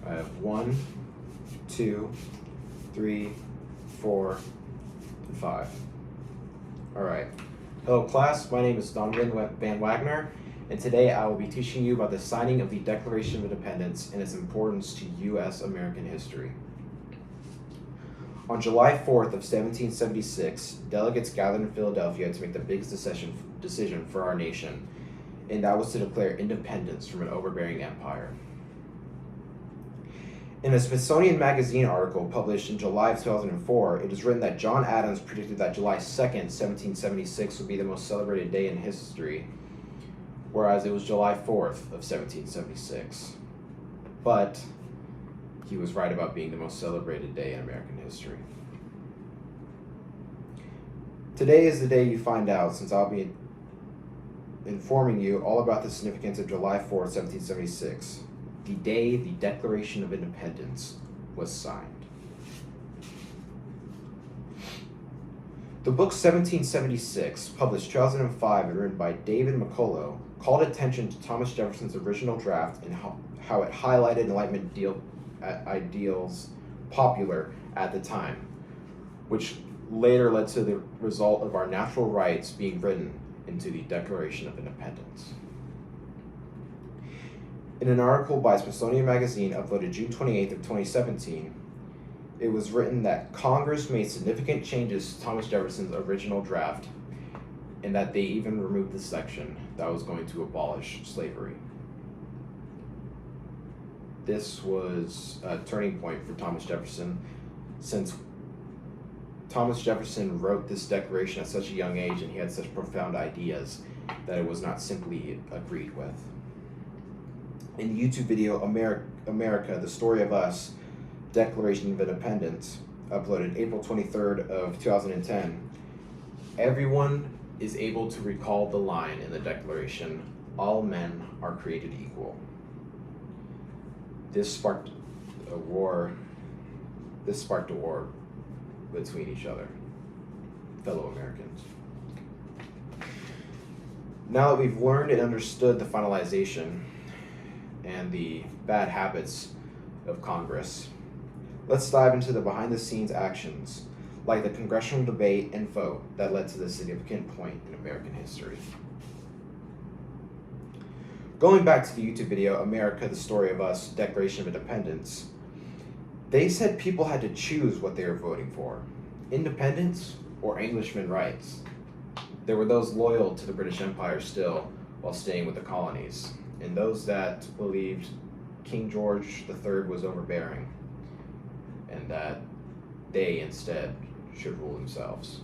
I have 1, 2, 3, 4, and 5. All right. Hello, class. My name is Donovan Van Wagner, and today I will be teaching you about the signing of the Declaration of Independence and its importance to U.S. American history. On July 4th of 1776, delegates gathered in Philadelphia to make the biggest decision for our nation, and that was to declare independence from an overbearing empire. In a Smithsonian Magazine article published in July of 2004, it is written that John Adams predicted that July 2nd, 1776 would be the most celebrated day in history, whereas it was July 4th of 1776. But he was right about being the most celebrated day in American history. Today is the day you find out, since I'll be informing you all about the significance of July 4th, 1776, the day the Declaration of Independence was signed. The book 1776, published 2005 and written by David McCullough, called attention to Thomas Jefferson's original draft and how it highlighted Enlightenment ideals popular at the time, which later led to the result of our natural rights being written into the Declaration of Independence. In an article by Smithsonian Magazine uploaded June 28th of 2017, it was written that Congress made significant changes to Thomas Jefferson's original draft, and that they even removed the section that was going to abolish slavery. This was a turning point for Thomas Jefferson, since Thomas Jefferson wrote this declaration at such a young age and he had such profound ideas that it was not simply agreed with. In the YouTube video America, The Story of Us, Declaration of Independence, uploaded April 23rd of 2010, everyone is able to recall the line in the Declaration, "All men are created equal." This sparked a war between each other, fellow Americans. Now that we've learned and understood the finalization and the bad habits of Congress, let's dive into the behind-the-scenes actions, like the congressional debate and vote that led to this significant point in American history. Going back to the YouTube video, America, The Story of Us, Declaration of Independence, they said people had to choose what they were voting for, independence or Englishman rights. There were those loyal to the British Empire still while staying with the colonies, and those that believed King George III was overbearing and that they instead should rule themselves.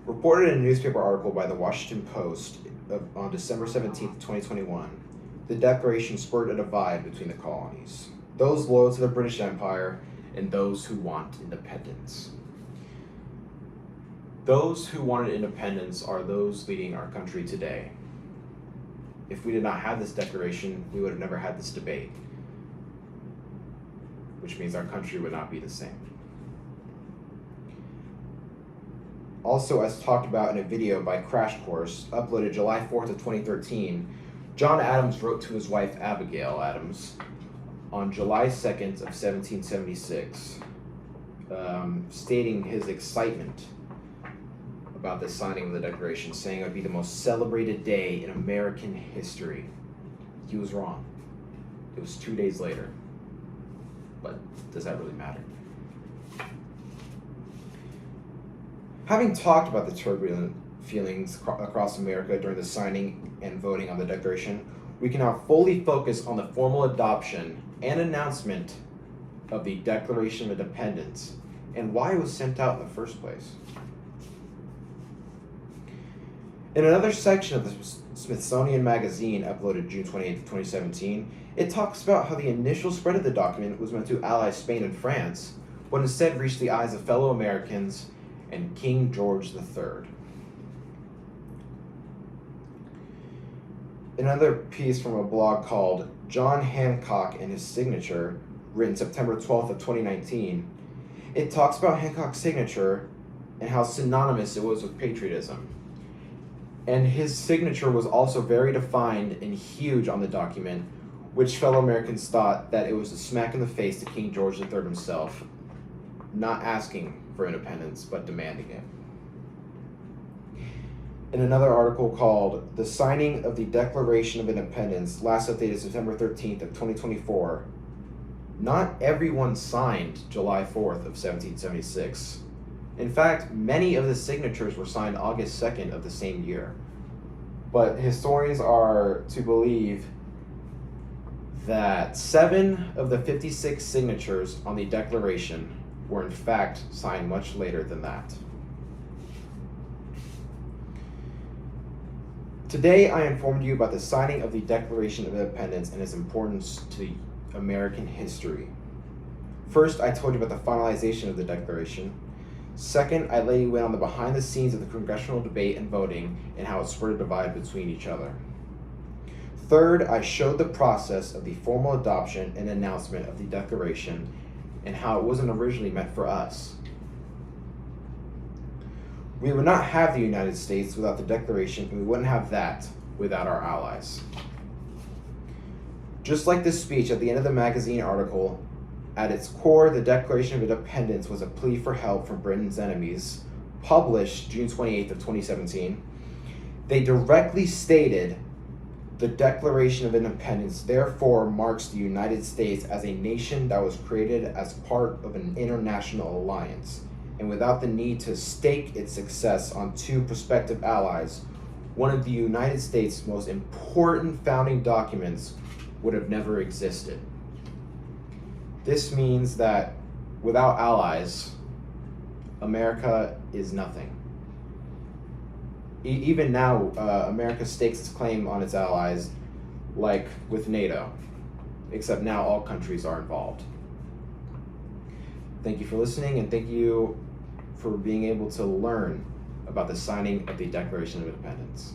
Reported in a newspaper article by the Washington Post on December 17th, 2021, the Declaration spurred a divide between the colonies, those loyal to the British Empire and those who want independence. Those who wanted independence are those leading our country today. If we did not have this declaration, we would have never had this debate, which means our country would not be the same. Also, as talked about in a video by Crash Course, uploaded July 4th of 2013, John Adams wrote to his wife Abigail Adams on July 2nd of 1776, stating his excitement about the signing of the Declaration, saying it would be the most celebrated day in American history. He was wrong. It was 2 days later. But does that really matter? Having talked about the turbulent feelings across America during the signing and voting on the Declaration, we can now fully focus on the formal adoption and announcement of the Declaration of Independence and why it was sent out in the first place. In another section of the Smithsonian Magazine, uploaded June 28, 2017, it talks about how the initial spread of the document was meant to ally Spain and France, but instead reached the eyes of fellow Americans and King George III. Another piece from a blog called John Hancock and His Signature, written September 12th of 2019, it talks about Hancock's signature and how synonymous it was with patriotism. And his signature was also very defined and huge on the document, which fellow Americans thought that it was a smack in the face to King George III himself, not asking for independence, but demanding it. In another article called "The Signing of the Declaration of Independence," last updated September 13th of 2024, not everyone signed July 4th of 1776. In fact, many of the signatures were signed August 2nd of the same year. But historians are to believe that 7 of the 56 signatures on the Declaration were in fact signed much later than that. Today, I informed you about the signing of the Declaration of Independence and its importance to American history. First, I told you about the finalization of the Declaration. Second, I let you in on the behind the scenes of the congressional debate and voting and how it spurred a divide between each other. Third, I showed the process of the formal adoption and announcement of the Declaration and how it wasn't originally meant for us. We would not have the United States without the Declaration, and we wouldn't have that without our allies. Just like this speech at the end of the magazine article, at its core, the Declaration of Independence was a plea for help from Britain's enemies, published June 28th of 2017. They directly stated, "The Declaration of Independence therefore marks the United States as a nation that was created as part of an international alliance, and without the need to stake its success on two prospective allies, one of the United States' most important founding documents would have never existed." This means that without allies, America is nothing. Even now, America stakes its claim on its allies, like with NATO, except now all countries are involved. Thank you for listening, and thank you for being able to learn about the signing of the Declaration of Independence.